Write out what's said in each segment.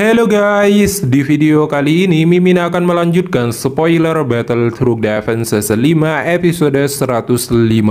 Halo guys, di video kali ini Mimin akan melanjutkan spoiler Battle Truk Defense 5 episode 151.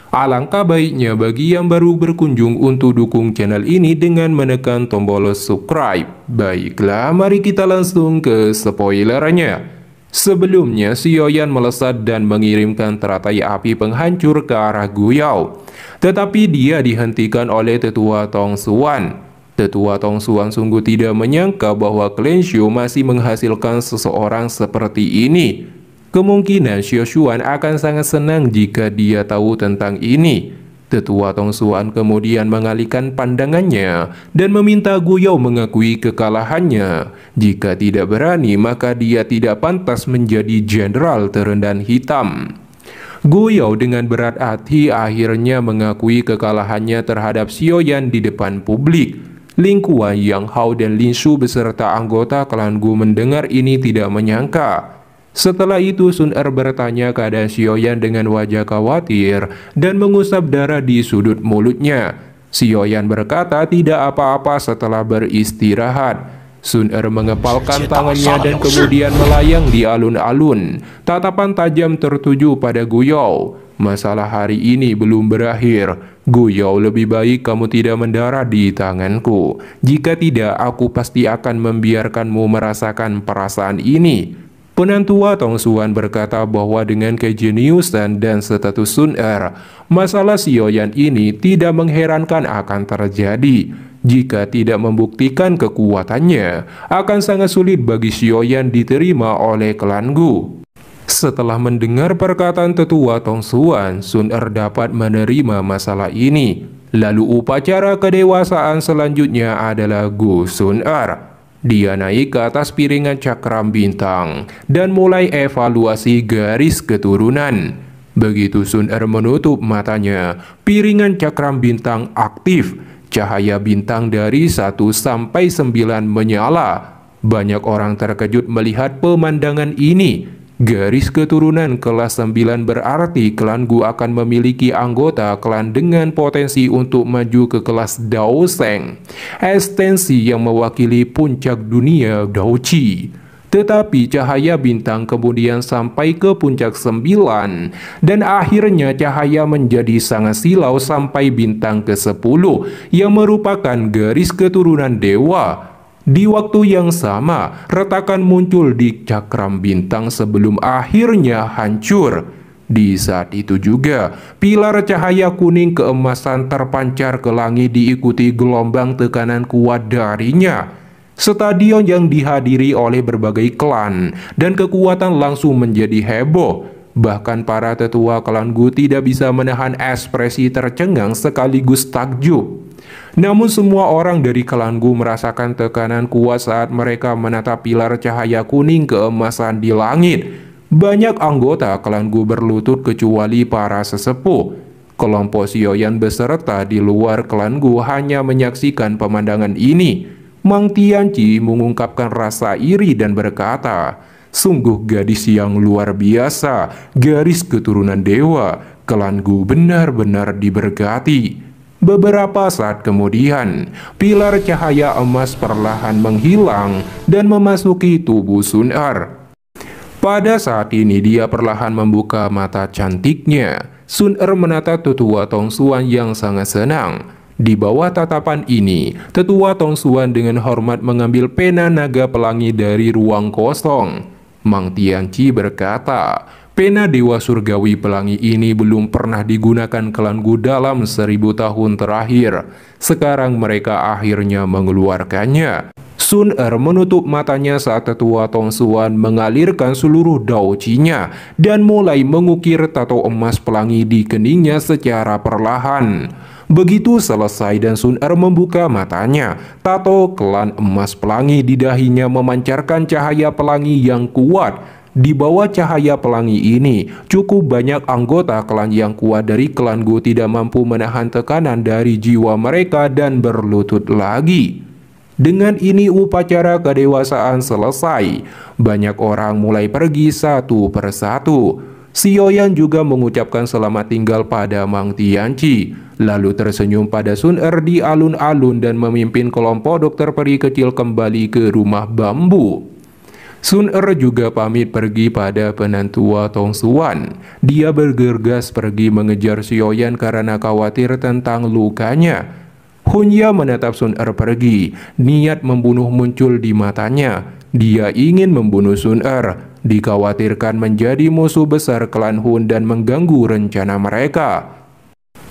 Alangkah baiknya bagi yang baru berkunjung untuk dukung channel ini dengan menekan tombol subscribe. Baiklah, mari kita langsung ke spoilernya. Sebelumnya, Sioyan melesat dan mengirimkan teratai api penghancur ke arah Guyao. Tetapi dia dihentikan oleh Tetua Tong Xuan. Tetua Tong Xuan sungguh tidak menyangka bahwa klan Xiu masih menghasilkan seseorang seperti ini. Kemungkinan Xiao Xuan akan sangat senang jika dia tahu tentang ini. Tetua Tong Xuan kemudian mengalihkan pandangannya dan meminta Guyao mengakui kekalahannya. Jika tidak berani, maka dia tidak pantas menjadi jenderal terendah hitam. Guyao dengan berat hati akhirnya mengakui kekalahannya terhadap Sioyan di depan publik. Ling Kuan, Yang Hao, dan Lin Shu beserta anggota klan Gu mendengar ini tidak menyangka. Setelah itu Sun Er bertanya keadaan Sioyan dengan wajah khawatir dan mengusap darah di sudut mulutnya. Sioyan berkata tidak apa-apa setelah beristirahat. Sun Er mengepalkan tangannya dan kemudian melayang di alun-alun. Tatapan tajam tertuju pada Guyao. Masalah hari ini belum berakhir. Guyao, lebih baik kamu tidak mendarah di tanganku. Jika tidak, aku pasti akan membiarkanmu merasakan perasaan ini. Penantua Tong Xuan berkata bahwa dengan kejeniusan dan status Sun Er, masalah Sioyan ini tidak mengherankan akan terjadi. Jika tidak membuktikan kekuatannya, akan sangat sulit bagi Sioyan diterima oleh klan Gu. Setelah mendengar perkataan Tetua Tong Xuan, Sun Er dapat menerima masalah ini. Lalu upacara kedewasaan selanjutnya adalah Gu Sun Er. Dia naik ke atas piringan cakram bintang dan mulai evaluasi garis keturunan. Begitu Sun Er menutup matanya, piringan cakram bintang aktif. Cahaya bintang dari 1 sampai 9 menyala. Banyak orang terkejut melihat pemandangan ini. Garis keturunan kelas 9 berarti klan Gu akan memiliki anggota klan dengan potensi untuk maju ke kelas Dao Sheng, ekstensi yang mewakili puncak dunia Dao Qi. Tetapi cahaya bintang kemudian sampai ke puncak 9 dan akhirnya cahaya menjadi sangat silau sampai bintang ke-10 yang merupakan garis keturunan dewa. Di waktu yang sama, retakan muncul di cakram bintang sebelum akhirnya hancur. Di saat itu juga, pilar cahaya kuning keemasan terpancar ke langit diikuti gelombang tekanan kuat darinya. Stadion yang dihadiri oleh berbagai klan dan kekuatan langsung menjadi heboh. Bahkan para tetua klan Gu tidak bisa menahan ekspresi tercengang sekaligus takjub. Namun semua orang dari klan Gu merasakan tekanan kuat saat mereka menatap pilar cahaya kuning keemasan di langit. Banyak anggota klan Gu berlutut kecuali para sesepuh. Kelompok Sioyan beserta di luar klan Gu hanya menyaksikan pemandangan ini. Mang Tianqi mengungkapkan rasa iri dan berkata, "Sungguh gadis yang luar biasa, garis keturunan dewa, klan Gu benar-benar diberkati." Beberapa saat kemudian, pilar cahaya emas perlahan menghilang dan memasuki tubuh Sun Er. Pada saat ini dia perlahan membuka mata cantiknya. Sun Er menatap Tetua Tong Xuan yang sangat senang. Di bawah tatapan ini, Tetua Tong Xuan dengan hormat mengambil pena naga pelangi dari ruang kosong. Mang Tianqi berkata, "Pena Dewa Surgawi Pelangi ini belum pernah digunakan klan Gu dalam 1000 tahun terakhir. Sekarang mereka akhirnya mengeluarkannya." Sun Er menutup matanya saat Tetua Tong Xuan mengalirkan seluruh Dao Qi-nya dan mulai mengukir tato emas pelangi di keningnya secara perlahan. Begitu selesai dan Sun Er membuka matanya, tato klan emas pelangi di dahinya memancarkan cahaya pelangi yang kuat. Di bawah cahaya pelangi ini, cukup banyak anggota klan yang kuat dari klan Gu tidak mampu menahan tekanan dari jiwa mereka dan berlutut lagi. Dengan ini upacara kedewasaan selesai. Banyak orang mulai pergi satu persatu. Sioyan juga mengucapkan selamat tinggal pada Mang Tianqi, lalu tersenyum pada Sun Er di alun-alun dan memimpin kelompok dokter peri kecil kembali ke rumah bambu. Sun Er juga pamit pergi pada penantua Tong Xuan. Dia bergegas pergi mengejar Sioyan karena khawatir tentang lukanya. Hunya menatap Sun Er pergi, niat membunuh muncul di matanya. Dia ingin membunuh Sun Er, dikhawatirkan menjadi musuh besar klan Hun dan mengganggu rencana mereka.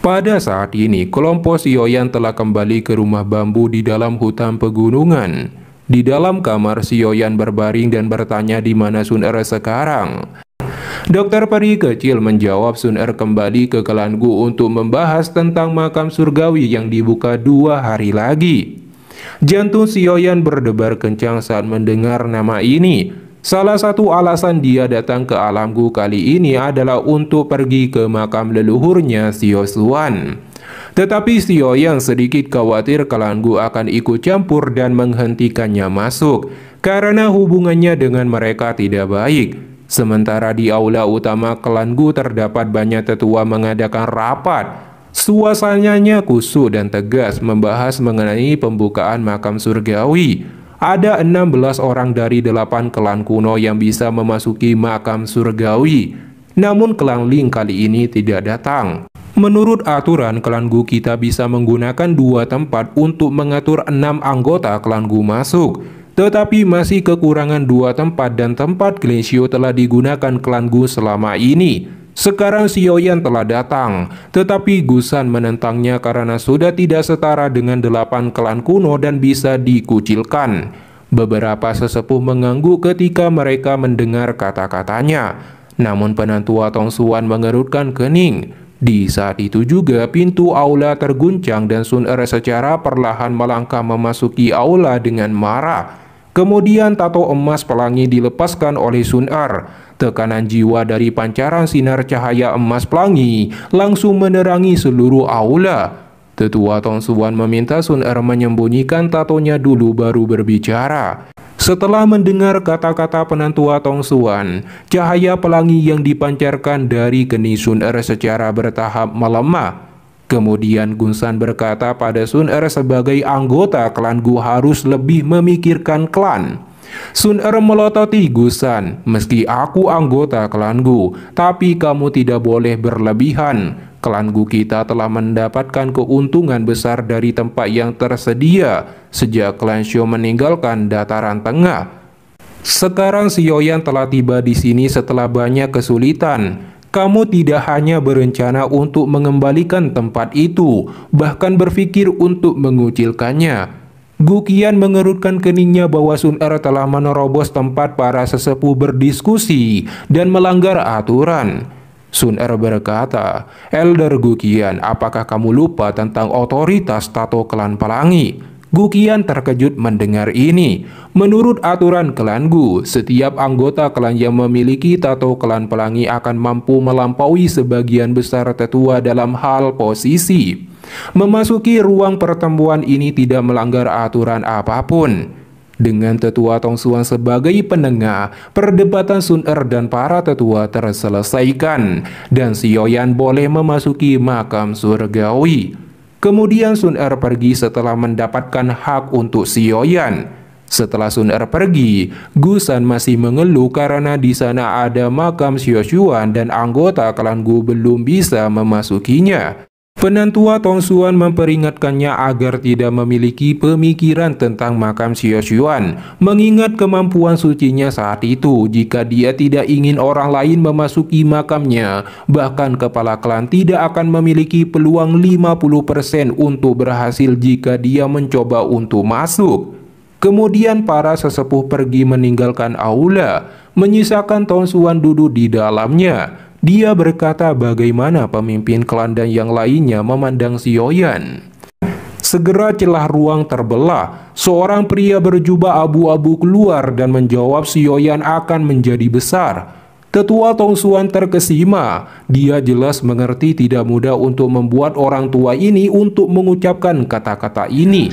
Pada saat ini, kelompok Sioyan telah kembali ke rumah bambu di dalam hutan pegunungan. Di dalam kamar, Sioyan berbaring dan bertanya di mana Sun Er sekarang. Dokter peri kecil menjawab Sun Er kembali ke klan Gu untuk membahas tentang makam surgawi yang dibuka 2 hari lagi. Jantung Sioyan berdebar kencang saat mendengar nama ini. Salah satu alasan dia datang ke alam Gu kali ini adalah untuk pergi ke makam leluhurnya Xiao Xuan. Tetapi Sioyan sedikit khawatir klan Gu akan ikut campur dan menghentikannya masuk, karena hubungannya dengan mereka tidak baik. Sementara di aula utama klan Gu terdapat banyak tetua mengadakan rapat. Suasananya kusuk dan tegas membahas mengenai pembukaan makam surgawi. Ada 16 orang dari 8 klan kuno yang bisa memasuki makam surgawi. Namun klan Ling kali ini tidak datang. Menurut aturan klan Gu kita bisa menggunakan 2 tempat untuk mengatur 6 anggota klan Gu masuk. Tetapi masih kekurangan 2 tempat dan tempat Glacio telah digunakan klan Gu selama ini. Sekarang Sioyan telah datang, tetapi Gusan menentangnya karena sudah tidak setara dengan 8 klan kuno dan bisa dikucilkan. Beberapa sesepuh mengangguk ketika mereka mendengar kata-katanya. Namun penantua Tong Xuan mengerutkan kening. Di saat itu juga pintu aula terguncang dan Sun Er secara perlahan melangkah memasuki aula dengan marah. Kemudian tato emas pelangi dilepaskan oleh Sun Er. Tekanan jiwa dari pancaran sinar cahaya emas pelangi langsung menerangi seluruh aula. Tetua Tong Xuan meminta Sun Er menyembunyikan tatonya dulu baru berbicara. Setelah mendengar kata-kata penantua Tong Xuan, cahaya pelangi yang dipancarkan dari kening Sun Er secara bertahap melemah. Kemudian Gunsan berkata pada Sun Er sebagai anggota klan Gu harus lebih memikirkan klan. Sun Er melototi Gusan, meski aku anggota klan Gu, tapi kamu tidak boleh berlebihan. Klan Gu kita telah mendapatkan keuntungan besar dari tempat yang tersedia sejak klan Xiao meninggalkan dataran tengah. Sekarang Sioyan telah tiba di sini setelah banyak kesulitan. Kamu tidak hanya berencana untuk mengembalikan tempat itu, bahkan berpikir untuk mengucilkannya. Gu Qian mengerutkan keningnya bahwa Sun Er telah menerobos tempat para sesepuh berdiskusi dan melanggar aturan. Sun Er berkata, "Elder Gu Qian, apakah kamu lupa tentang otoritas tato klan pelangi?" Gu Qian terkejut mendengar ini. Menurut aturan klan Gu, setiap anggota klan yang memiliki tato klan pelangi akan mampu melampaui sebagian besar tetua dalam hal posisi. Memasuki ruang pertemuan ini tidak melanggar aturan apapun. Dengan tetua Tong Xuan sebagai penengah, perdebatan Sun Er dan para tetua terselesaikan, dan Sioyan boleh memasuki makam surgawi. Kemudian Sun Er pergi setelah mendapatkan hak untuk Sioyan. Setelah Sun Er pergi, Gusan masih mengeluh karena di sana ada makam Xiao Xuan dan anggota klan Gu belum bisa memasukinya. Penantua Tong Xuan memperingatkannya agar tidak memiliki pemikiran tentang makam Xiao Xuan, mengingat kemampuan sucinya saat itu. Jika dia tidak ingin orang lain memasuki makamnya, bahkan kepala klan tidak akan memiliki peluang 50% untuk berhasil jika dia mencoba untuk masuk. Kemudian para sesepuh pergi meninggalkan aula, menyisakan Tong Xuan duduk di dalamnya. Dia berkata bagaimana pemimpin klan dan yang lainnya memandang Sioyan. Segera celah ruang terbelah. Seorang pria berjubah abu-abu keluar dan menjawab Sioyan akan menjadi besar. Tetua Tong Xuan terkesima. Dia jelas mengerti tidak mudah untuk membuat orang tua ini untuk mengucapkan kata-kata ini.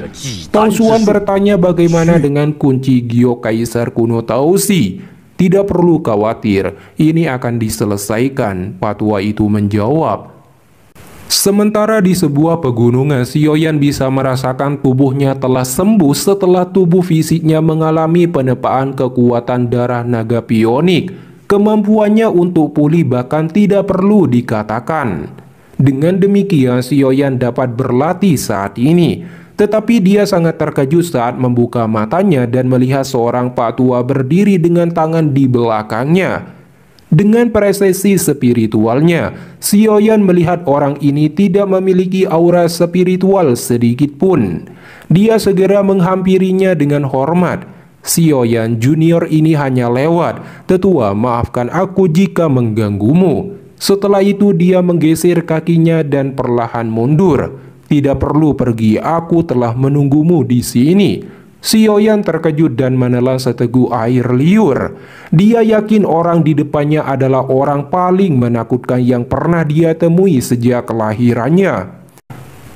Tong Xuan bertanya bagaimana dengan kunci Gio Kaisar kuno Tausi. Tidak perlu khawatir, ini akan diselesaikan, Patwa itu menjawab. Sementara di sebuah pegunungan, Sioyan bisa merasakan tubuhnya telah sembuh setelah tubuh fisiknya mengalami penepaan kekuatan darah naga pionik. Kemampuannya untuk pulih bahkan tidak perlu dikatakan. Dengan demikian, Sioyan dapat berlatih saat ini. Tetapi dia sangat terkejut saat membuka matanya dan melihat seorang Pak Tua berdiri dengan tangan di belakangnya. Dengan presisi spiritualnya, Sioyan melihat orang ini tidak memiliki aura spiritual sedikit pun. Dia segera menghampirinya dengan hormat. Sioyan Junior ini hanya lewat. Tetua, maafkan aku jika mengganggumu. Setelah itu dia menggeser kakinya dan perlahan mundur. Tidak perlu pergi, aku telah menunggumu di sini. Sioyan terkejut dan menelan seteguk air liur. Dia yakin orang di depannya adalah orang paling menakutkan yang pernah dia temui sejak kelahirannya.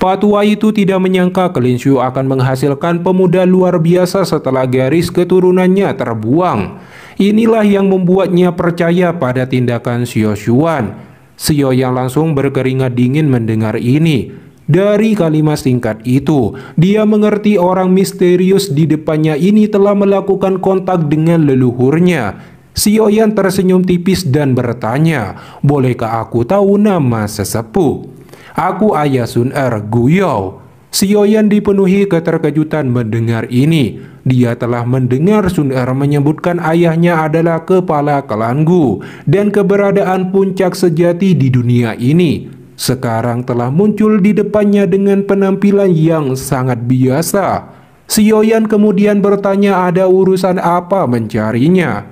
Patua itu tidak menyangka Kelinshu akan menghasilkan pemuda luar biasa setelah garis keturunannya terbuang. Inilah yang membuatnya percaya pada tindakan Xioshuan. Sioyan langsung berkeringat dingin mendengar ini. Dari kalimat singkat itu, dia mengerti orang misterius di depannya ini telah melakukan kontak dengan leluhurnya. Sioyan tersenyum tipis dan bertanya, bolehkah aku tahu nama sesepuh? Aku ayah Sun Er, Guyou. Sioyan dipenuhi keterkejutan mendengar ini. Dia telah mendengar Sun Er menyebutkan ayahnya adalah kepala klan Gu dan keberadaan puncak sejati di dunia ini. Sekarang telah muncul di depannya dengan penampilan yang sangat biasa. Sioyan kemudian bertanya ada urusan apa mencarinya.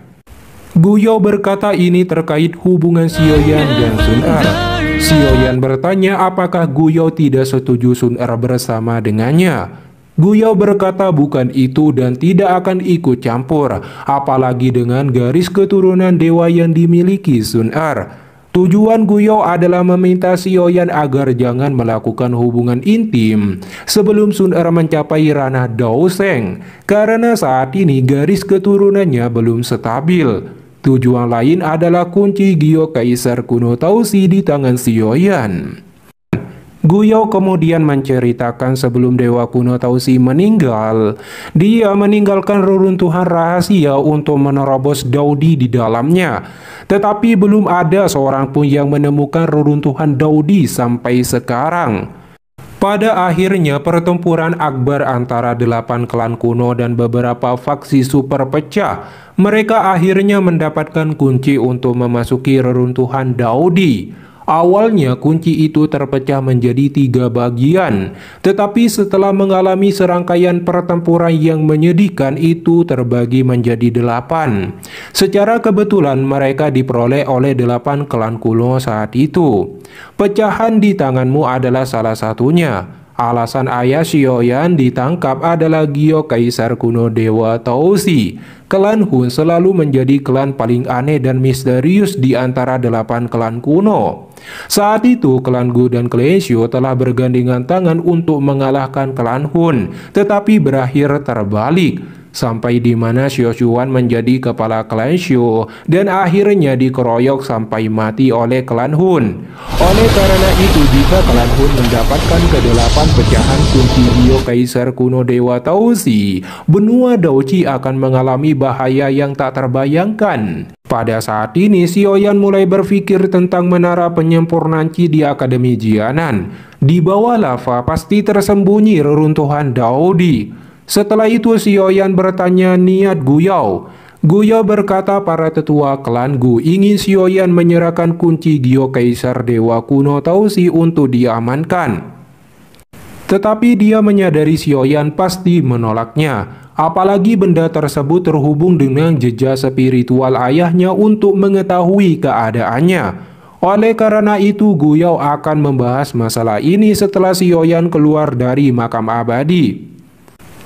Guyou berkata ini terkait hubungan Sioyan dan Sun Er. Sioyan bertanya apakah Guyou tidak setuju Sun Er bersama dengannya. Guyou berkata bukan itu dan tidak akan ikut campur, apalagi dengan garis keturunan dewa yang dimiliki Sun Er. Tujuan Guyou adalah meminta Sioyan agar jangan melakukan hubungan intim sebelum Sun Er mencapai ranah Dao Sheng, karena saat ini garis keturunannya belum stabil. Tujuan lain adalah kunci Gio Kaisar kuno Tausi di tangan Sioyan. Guyou kemudian menceritakan sebelum Dewa kuno Tausi meninggal, dia meninggalkan reruntuhan rahasia untuk menerobos Daodi di dalamnya. Tetapi belum ada seorang pun yang menemukan reruntuhan Daodi sampai sekarang. Pada akhirnya pertempuran akbar antara 8 klan kuno dan beberapa faksi super pecah. Mereka akhirnya mendapatkan kunci untuk memasuki reruntuhan Daodi. Awalnya kunci itu terpecah menjadi 3 bagian, tetapi setelah mengalami serangkaian pertempuran yang menyedihkan itu terbagi menjadi 8. Secara kebetulan mereka diperoleh oleh 8 klan kuno saat itu. Pecahan di tanganmu adalah salah satunya. Alasan ayah Sioyan ditangkap adalah Gio Kaisar kuno Dewa Tausi. Klan Hun selalu menjadi klan paling aneh dan misterius di antara 8 klan kuno. Saat itu klan Gu dan Kleinshu telah bergandengan tangan untuk mengalahkan klan Hun, tetapi berakhir terbalik. Sampai di mana Xioshuan menjadi kepala klan Shu dan akhirnya dikeroyok sampai mati oleh klan Hun. Oleh karena itu, jika klan Hun mendapatkan ke-8 pecahan kunci Gio Kaisar kuno Dewa Tausi, benua Daoji akan mengalami bahaya yang tak terbayangkan. Pada saat ini, Sioyan mulai berpikir tentang menara penyempurnaan Qi di Akademi Jianan. Di bawah lava pasti tersembunyi reruntuhan Daodi. Setelah itu Sioyan bertanya niat Guyou. Guyou berkata para tetua klan Gu ingin Sioyan menyerahkan kunci Gio Kaisar Dewa kuno Tausi untuk diamankan. Tetapi dia menyadari Sioyan pasti menolaknya. Apalagi benda tersebut terhubung dengan jejak spiritual ayahnya untuk mengetahui keadaannya. Oleh karena itu Guyou akan membahas masalah ini setelah Sioyan keluar dari makam abadi.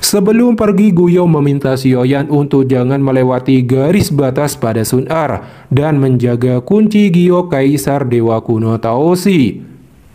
Sebelum pergi, Guyou meminta Sioyan untuk jangan melewati garis batas pada Sun Er dan menjaga kunci Gio Kaisar Dewa kuno Tausi.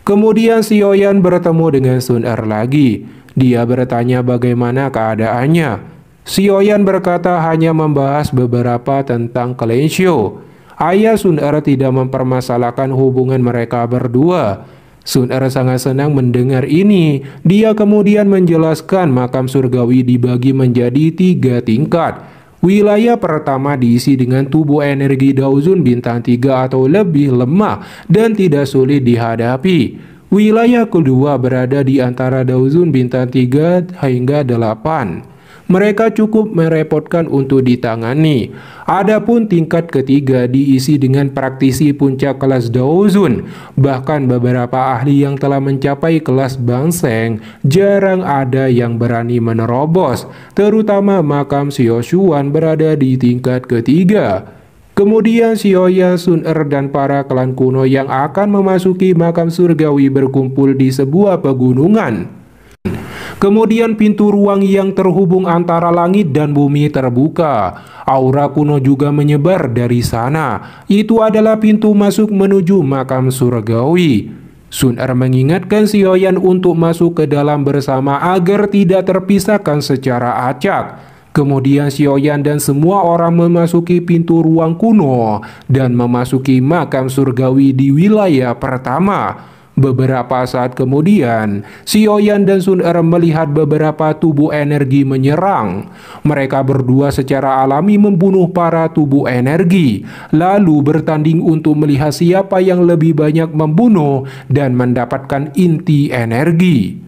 Kemudian Sioyan bertemu dengan Sun Er lagi. Dia bertanya bagaimana keadaannya. Sioyan berkata hanya membahas beberapa tentang Clan Shou. Ayah Sun Er tidak mempermasalahkan hubungan mereka berdua. Sun Er sangat senang mendengar ini. Dia kemudian menjelaskan makam surgawi dibagi menjadi 3 tingkat. Wilayah pertama diisi dengan tubuh energi Daozun bintang 3 atau lebih lemah dan tidak sulit dihadapi. Wilayah kedua berada di antara Daozun bintang 3 hingga 8. Mereka cukup merepotkan untuk ditangani. Adapun tingkat ketiga diisi dengan praktisi puncak kelas Daozun. Bahkan beberapa ahli yang telah mencapai kelas Bangseng jarang ada yang berani menerobos. Terutama makam Xiao Xuan berada di tingkat ketiga. Kemudian Sioyan, Sun Er, dan para klan kuno yang akan memasuki makam surgawi berkumpul di sebuah pegunungan. Kemudian pintu ruang yang terhubung antara langit dan bumi terbuka. Aura kuno juga menyebar dari sana. Itu adalah pintu masuk menuju makam surgawi. Sun Er mengingatkan Sioyan untuk masuk ke dalam bersama agar tidak terpisahkan secara acak. Kemudian Sioyan dan semua orang memasuki pintu ruang kuno dan memasuki makam surgawi di wilayah pertama. Beberapa saat kemudian, Sioyan dan Sun Er melihat beberapa tubuh energi menyerang. Mereka berdua secara alami membunuh para tubuh energi, lalu bertanding untuk melihat siapa yang lebih banyak membunuh dan mendapatkan inti energi.